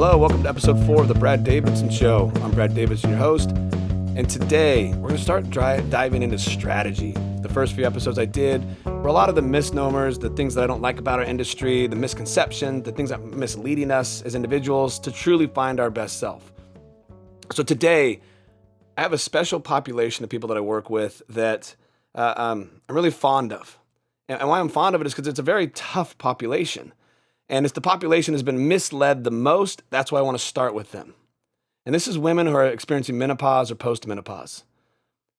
Hello, welcome to episode 4 of the Brad Davidson Show. I'm Brad Davidson, your host, and today we're going to start diving into strategy. The first few episodes I did were a lot of the misnomers, the things that I don't like about our industry, the misconceptions, the things that are misleading us as individuals to truly find our best self. So today, I have a special population of people that I work with that I'm really fond of. And why I'm fond of it is because it's a very tough population. And it's the population has been misled the most. That's why I want to start with them. And this is women who are experiencing menopause or post-menopause.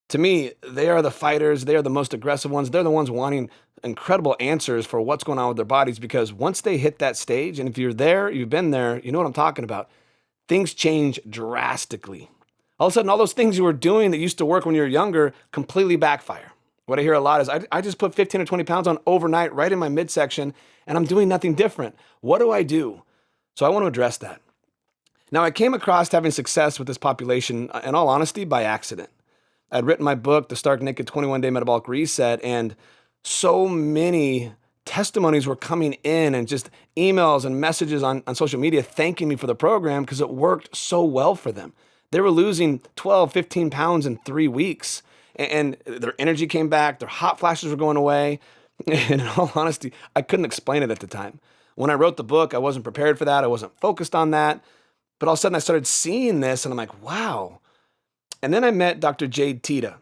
To me, they are the fighters. They are the most aggressive ones. They're the ones wanting incredible answers for what's going on with their bodies, because once they hit that stage, and if you're there, you've been there, you know what I'm talking about, things change drastically. All of a sudden, all those things you were doing that used to work when you were younger completely backfire. What I hear a lot is, I just put 15 or 20 pounds on overnight right in my midsection, and I'm doing nothing different. What do I do? So I want to address that. Now, I came across having success with this population, in all honesty, by accident. I'd written my book, The Stark Naked 21-Day Metabolic Reset, and so many testimonies were coming in and just emails and messages on social media thanking me for the program because it worked so well for them. They were losing 12, 15 pounds in 3 weeks, and their energy came back, their hot flashes were going away. And in all honesty, I couldn't explain it at the time. When I wrote the book, I wasn't prepared for that. I wasn't focused on that. But all of a sudden I started seeing this and I'm like, wow. And then I met Dr. Jade Teta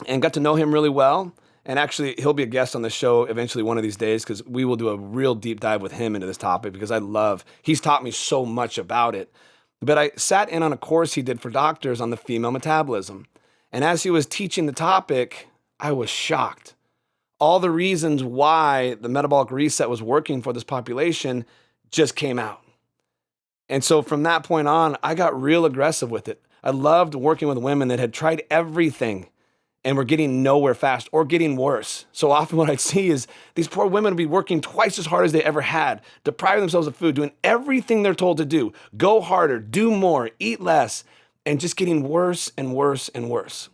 and got to know him really well. And actually, he'll be a guest on the show eventually one of these days, because we will do a real deep dive with him into this topic, because he's taught me so much about it. But I sat in on a course he did for doctors on the female metabolism. And as he was teaching the topic, I was shocked. All the reasons why the metabolic reset was working for this population just came out. And so from that point on, I got real aggressive with it. I loved working with women that had tried everything and were getting nowhere fast or getting worse. So often what I'd see is these poor women would be working twice as hard as they ever had, depriving themselves of food, doing everything they're told to do, go harder, do more, eat less, and just getting worse and worse and worse.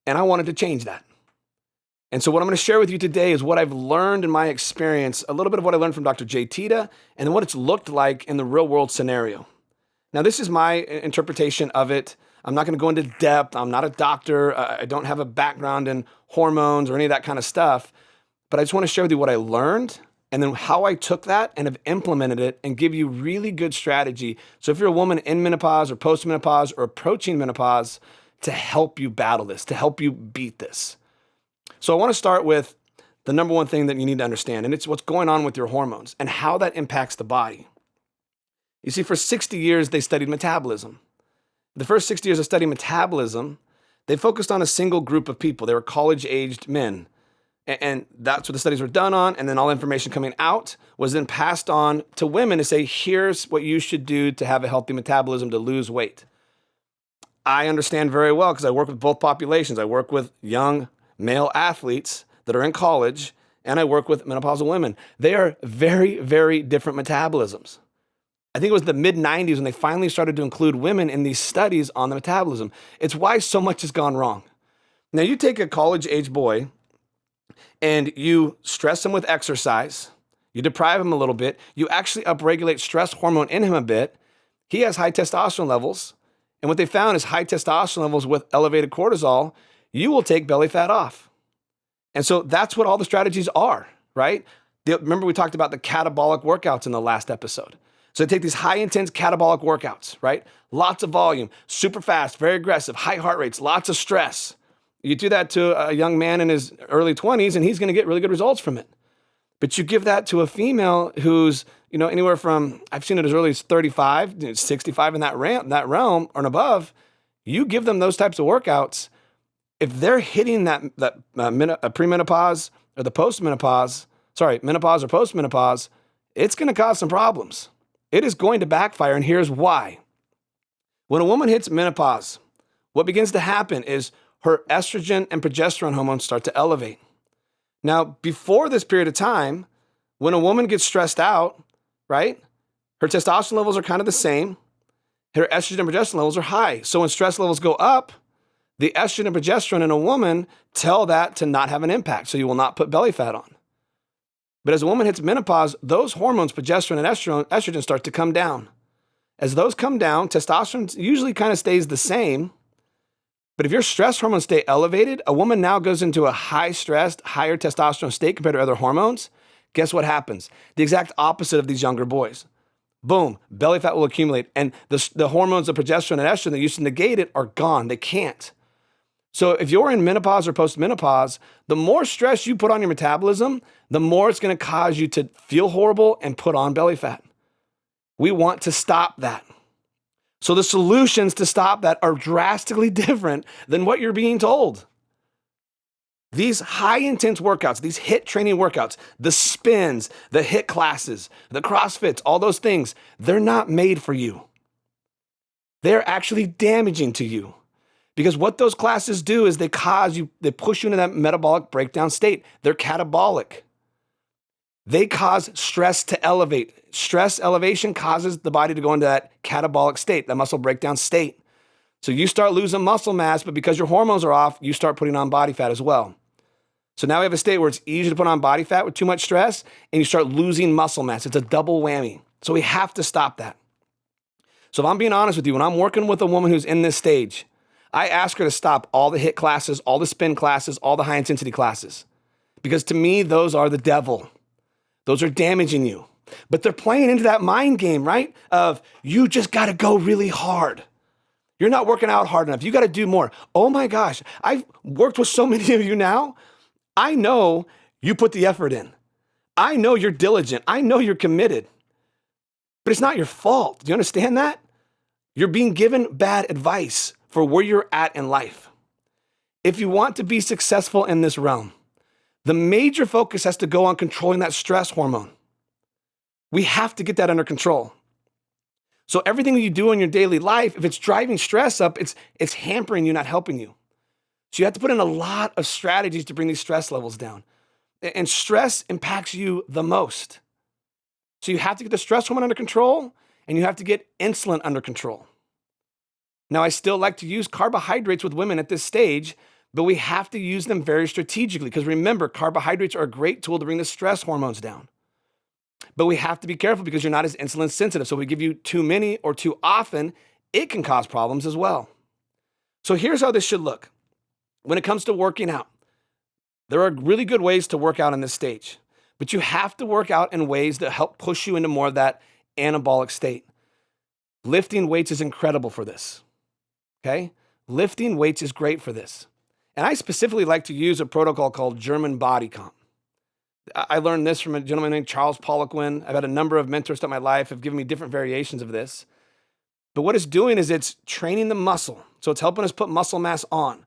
And I wanted to change that. And so what I'm going to share with you today is what I've learned in my experience, a little bit of what I learned from Dr. Jade Teta, and then what it's looked like in the real world scenario. Now, this is my interpretation of it. I'm not going to go into depth. I'm not a doctor. I don't have a background in hormones or any of that kind of stuff. But I just want to share with you what I learned and then how I took that and have implemented it and give you really good strategy. So if you're a woman in menopause or post-menopause or approaching menopause, to help you battle this, to help you beat this. So I want to start with the number one thing that you need to understand, and it's what's going on with your hormones and how that impacts the body. You see, for 60 years, they studied metabolism. The first 60 years of studying metabolism, they focused on a single group of people. They were college-aged men. And that's what the studies were done on. And then all the information coming out was then passed on to women to say, here's what you should do to have a healthy metabolism to lose weight. I understand very well because I work with both populations. I work with young male athletes that are in college, and I work with menopausal women. They are very, very different metabolisms. I think it was the mid-90s when they finally started to include women in these studies on the metabolism. It's why so much has gone wrong. Now, you take a college-age boy and you stress him with exercise, you deprive him a little bit, you actually upregulate stress hormone in him a bit. He has high testosterone levels, and what they found is high testosterone levels with elevated cortisol, you will take belly fat off. And so that's what all the strategies are, right? Remember we talked about the catabolic workouts in the last episode. So they take these high intense catabolic workouts, right? Lots of volume, super fast, very aggressive, high heart rates, lots of stress. You do that to a young man in his early 20s and he's going to get really good results from it. But you give that to a female who's, anywhere from, I've seen it as early as 35, 65 in that realm or above, you give them those types of workouts. If they're hitting that premenopause or the menopause or postmenopause, it's going to cause some problems. It is going to backfire, and here's why. When a woman hits menopause, what begins to happen is her estrogen and progesterone hormones start to elevate. Now, before this period of time, when a woman gets stressed out, right, her testosterone levels are kind of the same. Her estrogen and progesterone levels are high. So when stress levels go up, the estrogen and progesterone in a woman tell that to not have an impact. So you will not put belly fat on. But as a woman hits menopause, those hormones, progesterone and estrogen start to come down. As those come down, testosterone usually kind of stays the same. But if your stress hormones stay elevated, a woman now goes into a high-stressed, higher testosterone state compared to other hormones. Guess what happens? The exact opposite of these younger boys. Boom, belly fat will accumulate. And the hormones of progesterone and estrogen that used to negate it are gone. They can't. So if you're in menopause or post-menopause, the more stress you put on your metabolism, the more it's going to cause you to feel horrible and put on belly fat. We want to stop that. So the solutions to stop that are drastically different than what you're being told. These high intense workouts, these HIIT training workouts, the spins, the HIIT classes, the CrossFits, all those things, they're not made for you. They're actually damaging to you. Because what those classes do is they push you into that metabolic breakdown state. They're catabolic. They cause stress to elevate. Stress elevation causes the body to go into that catabolic state, that muscle breakdown state. So you start losing muscle mass, but because your hormones are off, you start putting on body fat as well. So now we have a state where it's easy to put on body fat with too much stress, and you start losing muscle mass. It's a double whammy. So we have to stop that. So if I'm being honest with you, when I'm working with a woman who's in this stage, I ask her to stop all the HIIT classes, all the spin classes, all the high intensity classes. Because to me, those are the devil. Those are damaging you. But they're playing into that mind game, right? Of you just got to go really hard. You're not working out hard enough. You got to do more. Oh my gosh, I've worked with so many of you now. I know you put the effort in. I know you're diligent. I know you're committed. But it's not your fault. Do you understand that? You're being given bad advice for where you're at in life. If you want to be successful in this realm, the major focus has to go on controlling that stress hormone. We have to get that under control. So everything that you do in your daily life, if it's driving stress up, it's hampering you, not helping you. So you have to put in a lot of strategies to bring these stress levels down. And stress impacts you the most. So you have to get the stress hormone under control, and you have to get insulin under control. Now, I still like to use carbohydrates with women at this stage, but we have to use them very strategically because remember, carbohydrates are a great tool to bring the stress hormones down. But we have to be careful because you're not as insulin sensitive. So if we give you too many or too often, it can cause problems as well. So here's how this should look. When it comes to working out, there are really good ways to work out in this stage, but you have to work out in ways that help push you into more of that anabolic state. Lifting weights is incredible for this. Okay? Lifting weights is great for this. And I specifically like to use a protocol called German body comp. I learned this from a gentleman named Charles Poliquin. I've had a number of mentors throughout my life have given me different variations of this. But what it's doing is it's training the muscle. So it's helping us put muscle mass on.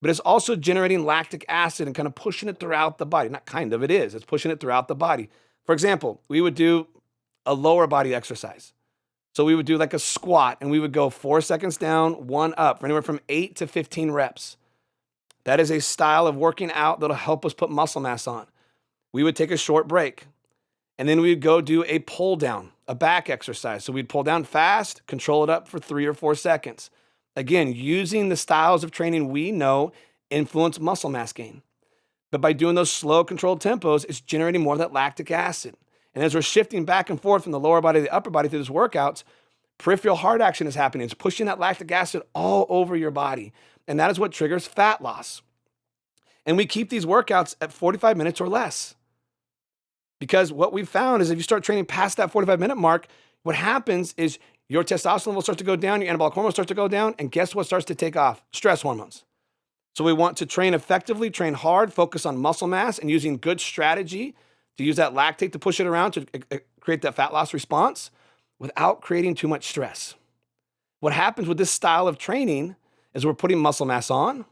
But it's also generating lactic acid and kind of pushing it throughout the body. Not kind of, it is. It's pushing it throughout the body. For example, we would do a lower body exercise. So we would do like a squat and we would go 4 seconds down, 1 up, for anywhere from 8 to 15 reps. That is a style of working out that'll help us put muscle mass on. We would take a short break and then we'd go do a pull down, a back exercise. So we'd pull down fast, control it up for 3 or 4 seconds. Again, using the styles of training we know influence muscle mass gain. But by doing those slow controlled tempos, it's generating more of that lactic acid. And as we're shifting back and forth from the lower body to the upper body through these workouts, peripheral heart action is happening. It's pushing that lactic acid all over your body. And that is what triggers fat loss. And we keep these workouts at 45 minutes or less. Because what we've found is if you start training past that 45-minute mark, what happens is your testosterone level starts to go down, your anabolic hormones start to go down, and guess what starts to take off? Stress hormones. So we want to train effectively, train hard, focus on muscle mass, and using good strategy to use that lactate to push it around to create that fat loss response without creating too much stress. What happens with this style of training is we're putting muscle mass on,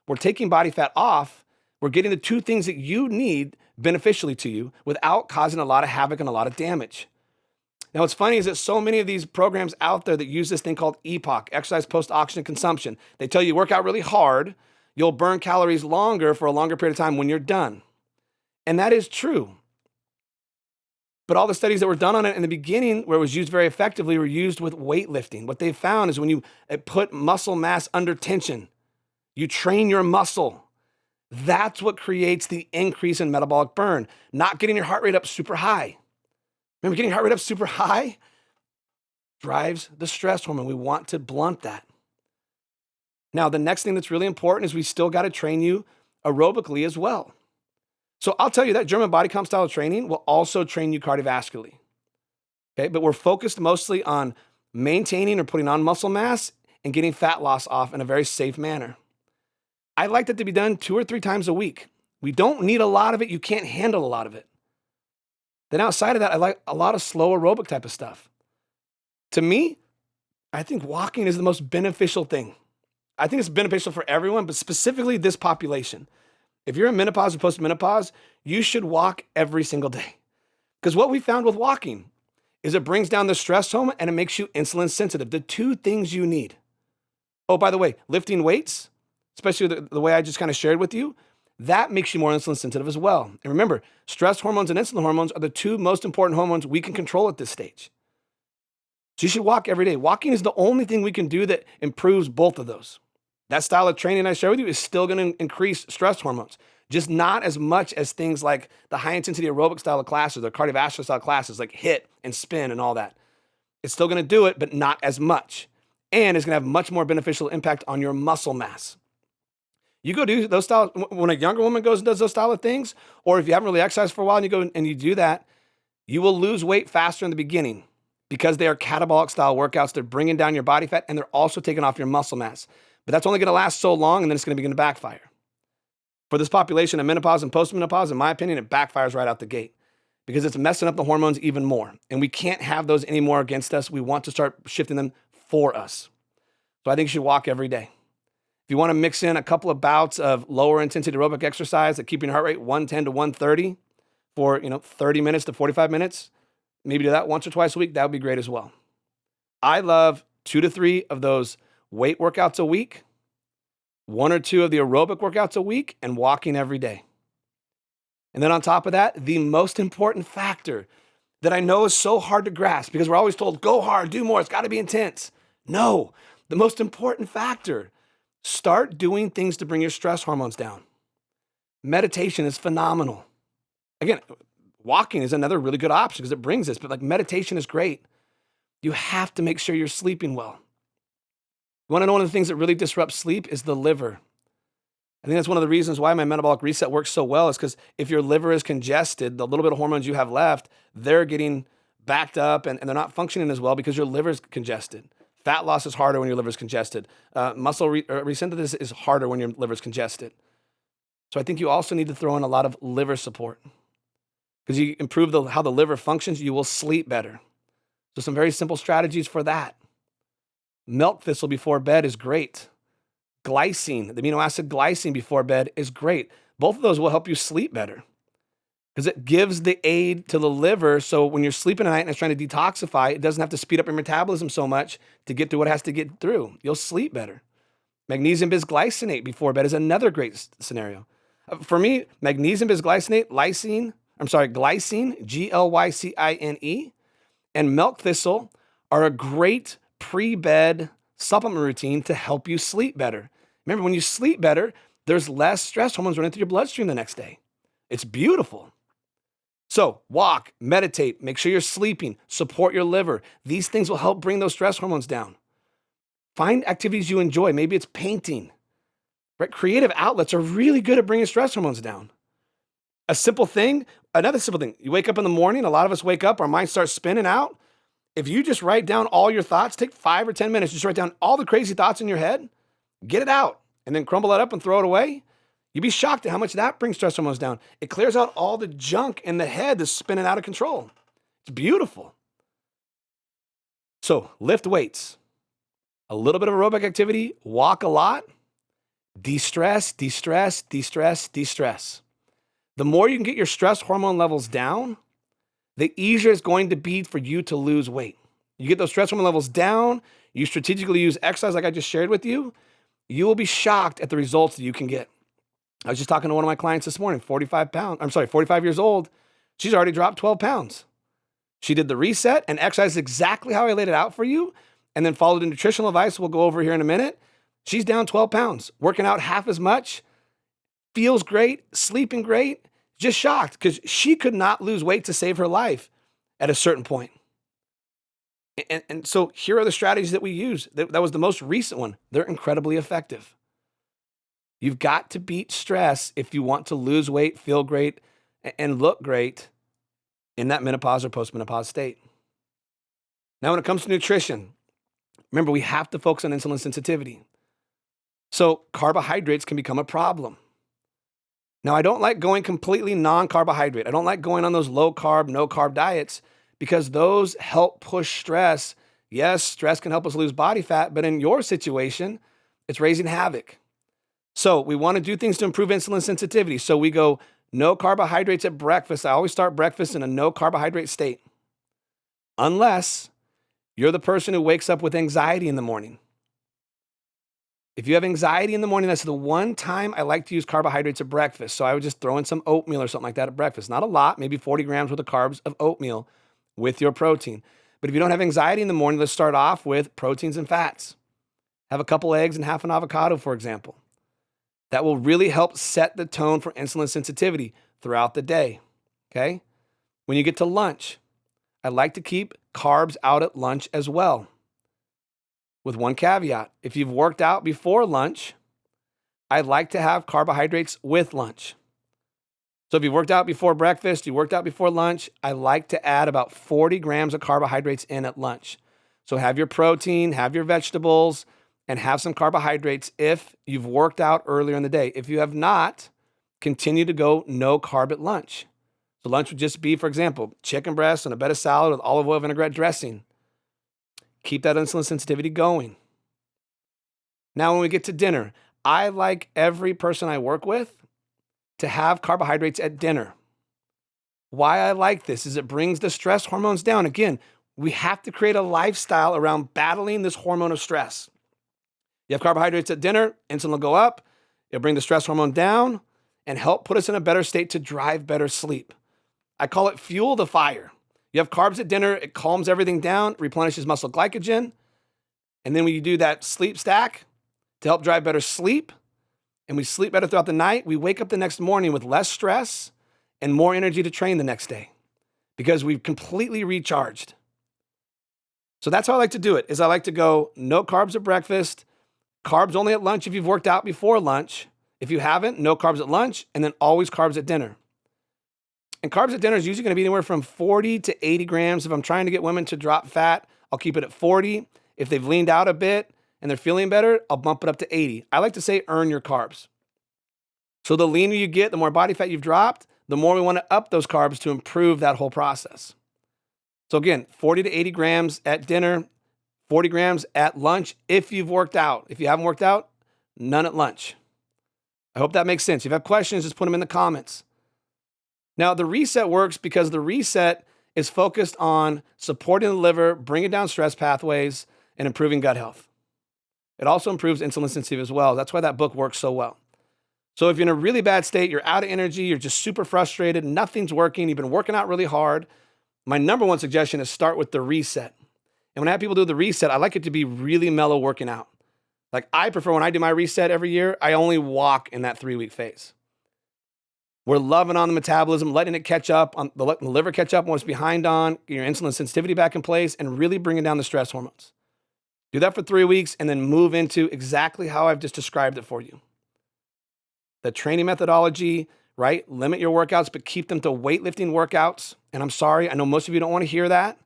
we're taking body fat off, we're getting the two things that you need beneficially to you without causing a lot of havoc and a lot of damage. Now, what's funny is that so many of these programs out there that use this thing called EPOC, exercise post-oxygen consumption, they tell you work out really hard, you'll burn calories longer for a longer period of time when you're done. And that is true. But all the studies that were done on it in the beginning where it was used very effectively were used with weightlifting. What they found is when you put muscle mass under tension, you train your muscle. That's what creates the increase in metabolic burn, not getting your heart rate up super high. Remember getting your heart rate up super high? drives the stress hormone. We want to blunt that. Now, the next thing that's really important is we still got to train you aerobically as well. So I'll tell you that German body comp style training will also train you cardiovascularly. Okay, but we're focused mostly on maintaining or putting on muscle mass and getting fat loss off in a very safe manner. I like that to be done 2 or 3 times a week. We don't need a lot of it. You can't handle a lot of it. Then outside of that, I like a lot of slow aerobic type of stuff. To me, I think walking is the most beneficial thing. I think it's beneficial for everyone, but specifically this population. If you're in menopause or post-menopause, you should walk every single day. Because what we found with walking is it brings down the stress hormone and it makes you insulin sensitive, the 2 things you need. Oh, by the way, lifting weights, especially the way I just kind of shared with you, that makes you more insulin sensitive as well. And remember, stress hormones and insulin hormones are the 2 most important hormones we can control at this stage. So you should walk every day. Walking is the only thing we can do that improves both of those. That style of training I share with you is still going to increase stress hormones, just not as much as things like the high intensity aerobic style of classes or cardiovascular style classes like HIIT and spin and all that. It's still going to do it, but not as much. And it's going to have much more beneficial impact on your muscle mass. You go do those styles, when a younger woman goes and does those style of things, or if you haven't really exercised for a while and you go and you do that, you will lose weight faster in the beginning because they are catabolic style workouts. They're bringing down your body fat and they're also taking off your muscle mass. But that's only going to last so long, and then it's going to begin to backfire. For this population of menopause and post-menopause, in my opinion, it backfires right out the gate because it's messing up the hormones even more. And we can't have those anymore against us. We want to start shifting them for us. So I think you should walk every day. If you want to mix in a couple of bouts of lower intensity aerobic exercise that keep your heart rate 110 to 130 for 30 minutes to 45 minutes, maybe do that once or twice a week, that would be great as well. I love 2 to 3 of those weight workouts a week, 1 or 2 of the aerobic workouts a week, and walking every day. And then on top of that, the most important factor that I know is so hard to grasp because we're always told, go hard, do more, it's got to be intense. No, the most important factor, start doing things to bring your stress hormones down. Meditation is phenomenal. Again, walking is another really good option because it brings this, but meditation is great. You have to make sure you're sleeping well. You want to know one of the things that really disrupts sleep is the liver. I think that's one of the reasons why my metabolic reset works so well is because if your liver is congested, the little bit of hormones you have left, they're getting backed up and they're not functioning as well because your liver is congested. Fat loss is harder when your liver is congested. Muscle resynthesis is harder when your liver is congested. So I think you also need to throw in a lot of liver support because you improve how the liver functions, you will sleep better. So some very simple strategies for that. Milk thistle before bed is great. Glycine, the amino acid glycine before bed is great. Both of those will help you sleep better because it gives the aid to the liver. So when you're sleeping at night and it's trying to detoxify, it doesn't have to speed up your metabolism so much to get through what it has to get through. You'll sleep better. Magnesium bisglycinate before bed is another great scenario. For me, magnesium bisglycinate, glycine, Glycine, and milk thistle are a great pre-bed supplement routine to help you sleep better. Remember, when you sleep better, there's less stress hormones running through your bloodstream the next day. It's beautiful. So walk, meditate, make sure you're sleeping, support your liver. These things will help bring those stress hormones down. Find activities you enjoy. Maybe it's painting. Right? Creative outlets are really good at bringing stress hormones down. Another simple thing, you wake up in the morning, a lot of us wake up, our mind starts spinning out. If you just write down all your thoughts, take 5 or 10 minutes, just write down all the crazy thoughts in your head, get it out, and then crumble it up and throw it away. You'd be shocked at how much that brings stress hormones down. It clears out all the junk in the head that's spinning out of control. It's beautiful. So lift weights, a little bit of aerobic activity, walk a lot, de-stress, de-stress, de-stress, de-stress. The more you can get your stress hormone levels down, the easier it's going to be for you to lose weight. You get those stress hormone levels down, you strategically use exercise like I just shared with you, you will be shocked at the results that you can get. I was just talking to one of my clients this morning, 45 years old. She's already dropped 12 pounds. She did the reset and exercised exactly how I laid it out for you, and then followed the nutritional advice we'll go over here in a minute. She's down 12 pounds, working out half as much, feels great, sleeping great, just shocked because she could not lose weight to save her life at a certain point. And so here are the strategies that we use. That was the most recent one. They're incredibly effective. You've got to beat stress if you want to lose weight, feel great, and look great in that menopause or postmenopause state. Now, when it comes to nutrition, remember, we have to focus on insulin sensitivity. So carbohydrates can become a problem. Now, I don't like going completely non-carbohydrate. I don't like going on those low carb, no carb diets because those help push stress. Yes, stress can help us lose body fat, but in your situation, it's raising havoc. So we want to do things to improve insulin sensitivity. So we go no carbohydrates at breakfast. I always start breakfast in a no carbohydrate state. Unless you're the person who wakes up with anxiety in the morning. If you have anxiety in the morning, that's the one time I like to use carbohydrates at breakfast. So I would just throw in some oatmeal or something like that at breakfast. Not a lot, maybe 40 grams worth of carbs of oatmeal with your protein. But if you don't have anxiety in the morning, let's start off with proteins and fats. Have a couple eggs and half an avocado, for example. That will really help set the tone for insulin sensitivity throughout the day, okay? When you get to lunch, I like to keep carbs out at lunch as well. With one caveat, if you've worked out before lunch, I like to have carbohydrates with lunch. So if you worked out before breakfast, you worked out before lunch, I like to add about 40 grams of carbohydrates in at lunch. So have your protein, have your vegetables, and have some carbohydrates if you've worked out earlier in the day. If you have not, continue to go no carb at lunch. So lunch would just be, for example, chicken breast and a bed of salad with olive oil vinaigrette dressing. Keep that insulin sensitivity going. Now, when we get to dinner, I like every person I work with to have carbohydrates at dinner. Why I like this is it brings the stress hormones down. Again, we have to create a lifestyle around battling this hormone of stress. You have carbohydrates at dinner, insulin will go up, it'll bring the stress hormone down and help put us in a better state to drive better sleep. I call it fuel the fire. You have carbs at dinner, it calms everything down, replenishes muscle glycogen. And then when you do that sleep stack to help drive better sleep, and we sleep better throughout the night, we wake up the next morning with less stress and more energy to train the next day because we've completely recharged. So that's how I like to do it, is I like to go no carbs at breakfast, carbs only at lunch if you've worked out before lunch. If you haven't, no carbs at lunch, and then always carbs at dinner. And carbs at dinner is usually going to be anywhere from 40 to 80 grams. If I'm trying to get women to drop fat, I'll keep it at 40. If they've leaned out a bit and they're feeling better, I'll bump it up to 80. I like to say earn your carbs. So the leaner you get, the more body fat you've dropped, the more we want to up those carbs to improve that whole process. So again, 40 to 80 grams at dinner, 40 grams at lunch if you've worked out. If you haven't worked out, none at lunch. I hope that makes sense. If you have questions, just put them in the comments. Now, the reset works because the reset is focused on supporting the liver, bringing down stress pathways, and improving gut health. It also improves insulin sensitivity as well. That's why that book works so well. So if you're in a really bad state, you're out of energy, you're just super frustrated, nothing's working, you've been working out really hard, my number one suggestion is start with the reset. And when I have people do the reset, I like it to be really mellow working out. Like I prefer when I do my reset every year, I only walk in that 3-week phase. We're loving on the metabolism, letting it catch up, on the liver catch up on what's behind on, get your insulin sensitivity back in place, and really bringing down the stress hormones. Do that for 3 weeks and then move into exactly how I've just described it for you. The training methodology, right? Limit your workouts, but keep them to weightlifting workouts. And I'm sorry, I know most of you don't want to hear that.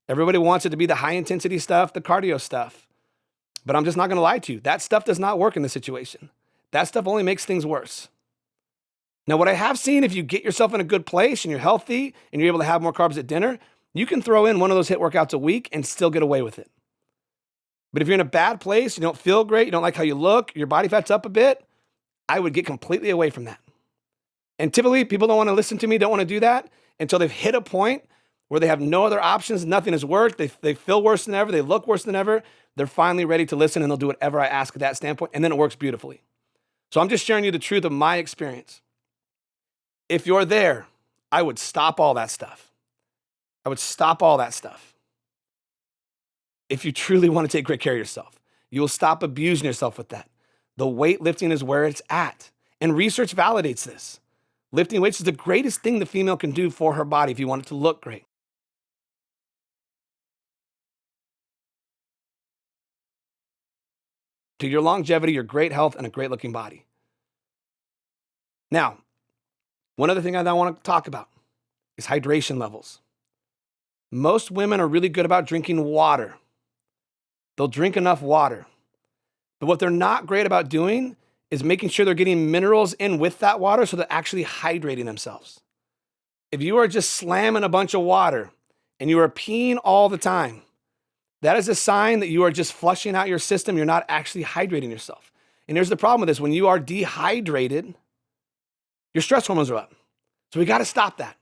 Everybody wants it to be the high intensity stuff, the cardio stuff. But I'm just not going to lie to you. That stuff does not work in this situation. That stuff only makes things worse. Now, what I have seen, if you get yourself in a good place and you're healthy and you're able to have more carbs at dinner, you can throw in one of those HIIT workouts a week and still get away with it. But if you're in a bad place, you don't feel great, you don't like how you look, your body fat's up a bit, I would get completely away from that. And typically, people don't want to listen to me, don't want to do that until they've hit a point where they have no other options, nothing has worked, they feel worse than ever, they look worse than ever, they're finally ready to listen and they'll do whatever I ask at that standpoint, and then it works beautifully. So I'm just sharing you the truth of my experience. If you're there, I would stop all that stuff. I would stop all that stuff. If you truly want to take great care of yourself, you will stop abusing yourself with that. The weightlifting is where it's at. And research validates this. Lifting weights is the greatest thing the female can do for her body if you want it to look great. to your longevity, your great health, and a great looking body. Now, one other thing I want to talk about is hydration levels. Most women are really good about drinking water. They'll drink enough water. But what they're not great about doing is making sure they're getting minerals in with that water so they're actually hydrating themselves. If you are just slamming a bunch of water and you are peeing all the time, that is a sign that you are just flushing out your system. You're not actually hydrating yourself. And here's the problem with this. When you are dehydrated, your stress hormones are up. So we got to stop that.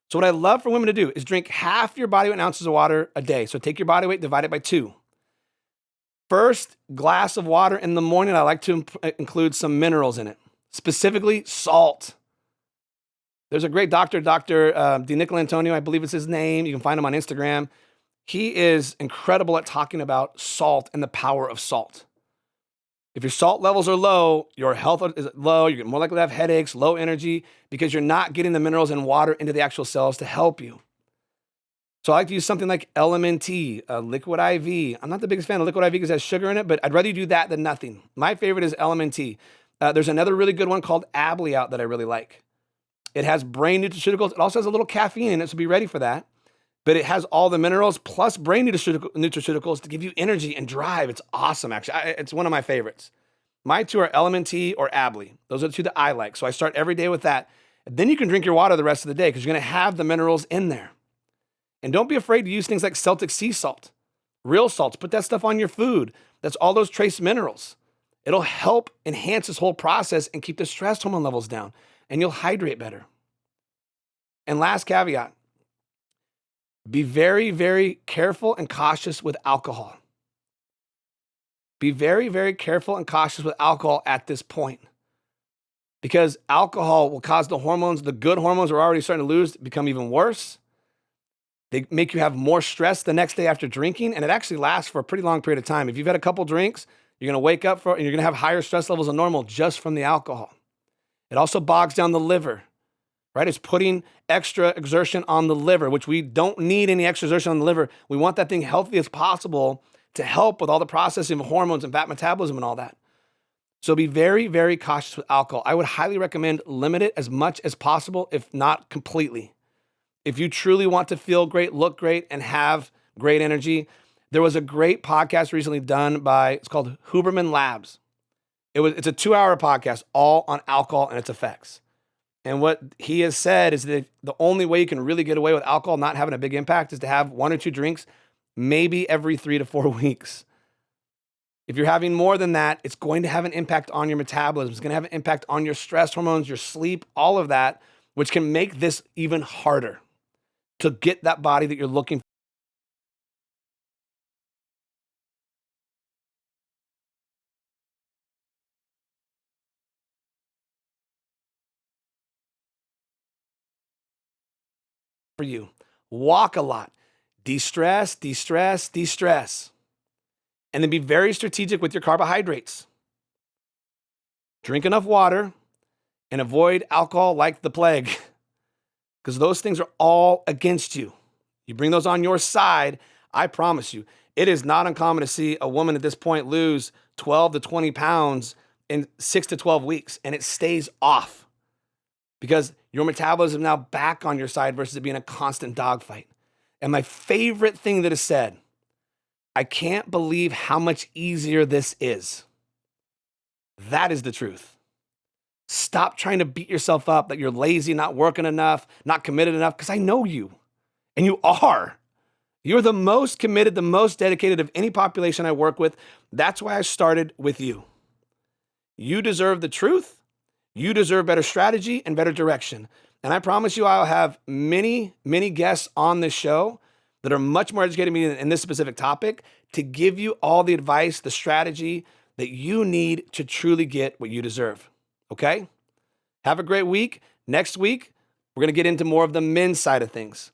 So what I love for women to do is drink half your body weight in ounces of water a day. So take your body weight, divide it by 2. First glass of water in the morning, I like to include some minerals in it, specifically salt. There's a great doctor, Dr. DiNicolantonio, I believe it's his name. You can find him on Instagram. He is incredible at talking about salt and the power of salt. If your salt levels are low, your health is low, you're more likely to have headaches, low energy, because you're not getting the minerals and water into the actual cells to help you. So I like to use something like LMNT, Liquid IV. I'm not the biggest fan of Liquid IV because it has sugar in it, but I'd rather you do that than nothing. My favorite is LMNT. There's another really good one called Abley out that I really like. It has brain nutraceuticals. It also has a little caffeine in it, so be ready for that. But it has all the minerals plus brain nutraceuticals to give you energy and drive. It's awesome, actually. It's one of my favorites. My 2 are LMNT or Abley. Those are the 2 that I like. So I start every day with that. And then you can drink your water the rest of the day because you're going to have the minerals in there. And don't be afraid to use things like Celtic sea salt, real salts. Put that stuff on your food. That's all those trace minerals. It'll help enhance this whole process and keep the stress hormone levels down. And you'll hydrate better. And last caveat. Be very, very careful and cautious with alcohol. Be very, very careful and cautious with alcohol at this point. Because alcohol will cause the hormones, the good hormones we're already starting to lose, to become even worse. They make you have more stress the next day after drinking, and it actually lasts for a pretty long period of time. If you've had a couple drinks, you're going to wake up and you're going to have higher stress levels than normal just from the alcohol. It also bogs down the liver. Right? It's putting extra exertion on the liver, which we don't need any extra exertion on the liver. We want that thing healthy as possible to help with all the processing of hormones and fat metabolism and all that. So be very, very cautious with alcohol. I would highly recommend limit it as much as possible, if not completely. If you truly want to feel great, look great, and have great energy, there was a great podcast recently done by, it's called Huberman Labs. It's a 2-hour podcast all on alcohol and its effects. And what he has said is that the only way you can really get away with alcohol not having a big impact is to have 1 or 2 drinks, maybe every 3 to 4 weeks. If you're having more than that, it's going to have an impact on your metabolism. It's going to have an impact on your stress hormones, your sleep, all of that, which can make this even harder to get that body that you're looking for you. Walk a lot. De-stress, de-stress, de-stress. And then be very strategic with your carbohydrates. Drink enough water and avoid alcohol like the plague, because those things are all against you. You bring those on your side, I promise you, it is not uncommon to see a woman at this point lose 12 to 20 pounds in 6 to 12 weeks, and it stays off because your metabolism is now back on your side versus it being a constant dogfight. And my favorite thing that is said, I can't believe how much easier this is. That is the truth. Stop trying to beat yourself up that you're lazy, not working enough, not committed enough, because I know you, and you are. You're the most committed, the most dedicated of any population I work with. That's why I started with you. You deserve the truth. You deserve better strategy and better direction. And I promise you I'll have many, many guests on this show that are much more educated than me in this specific topic to give you all the advice, the strategy that you need to truly get what you deserve. Okay? Have a great week. Next week, we're going to get into more of the men's side of things.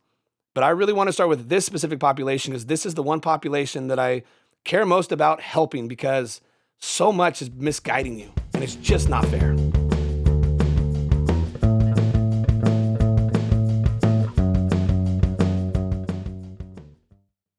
But I really want to start with this specific population because this is the one population that I care most about helping because so much is misguiding you and it's just not fair.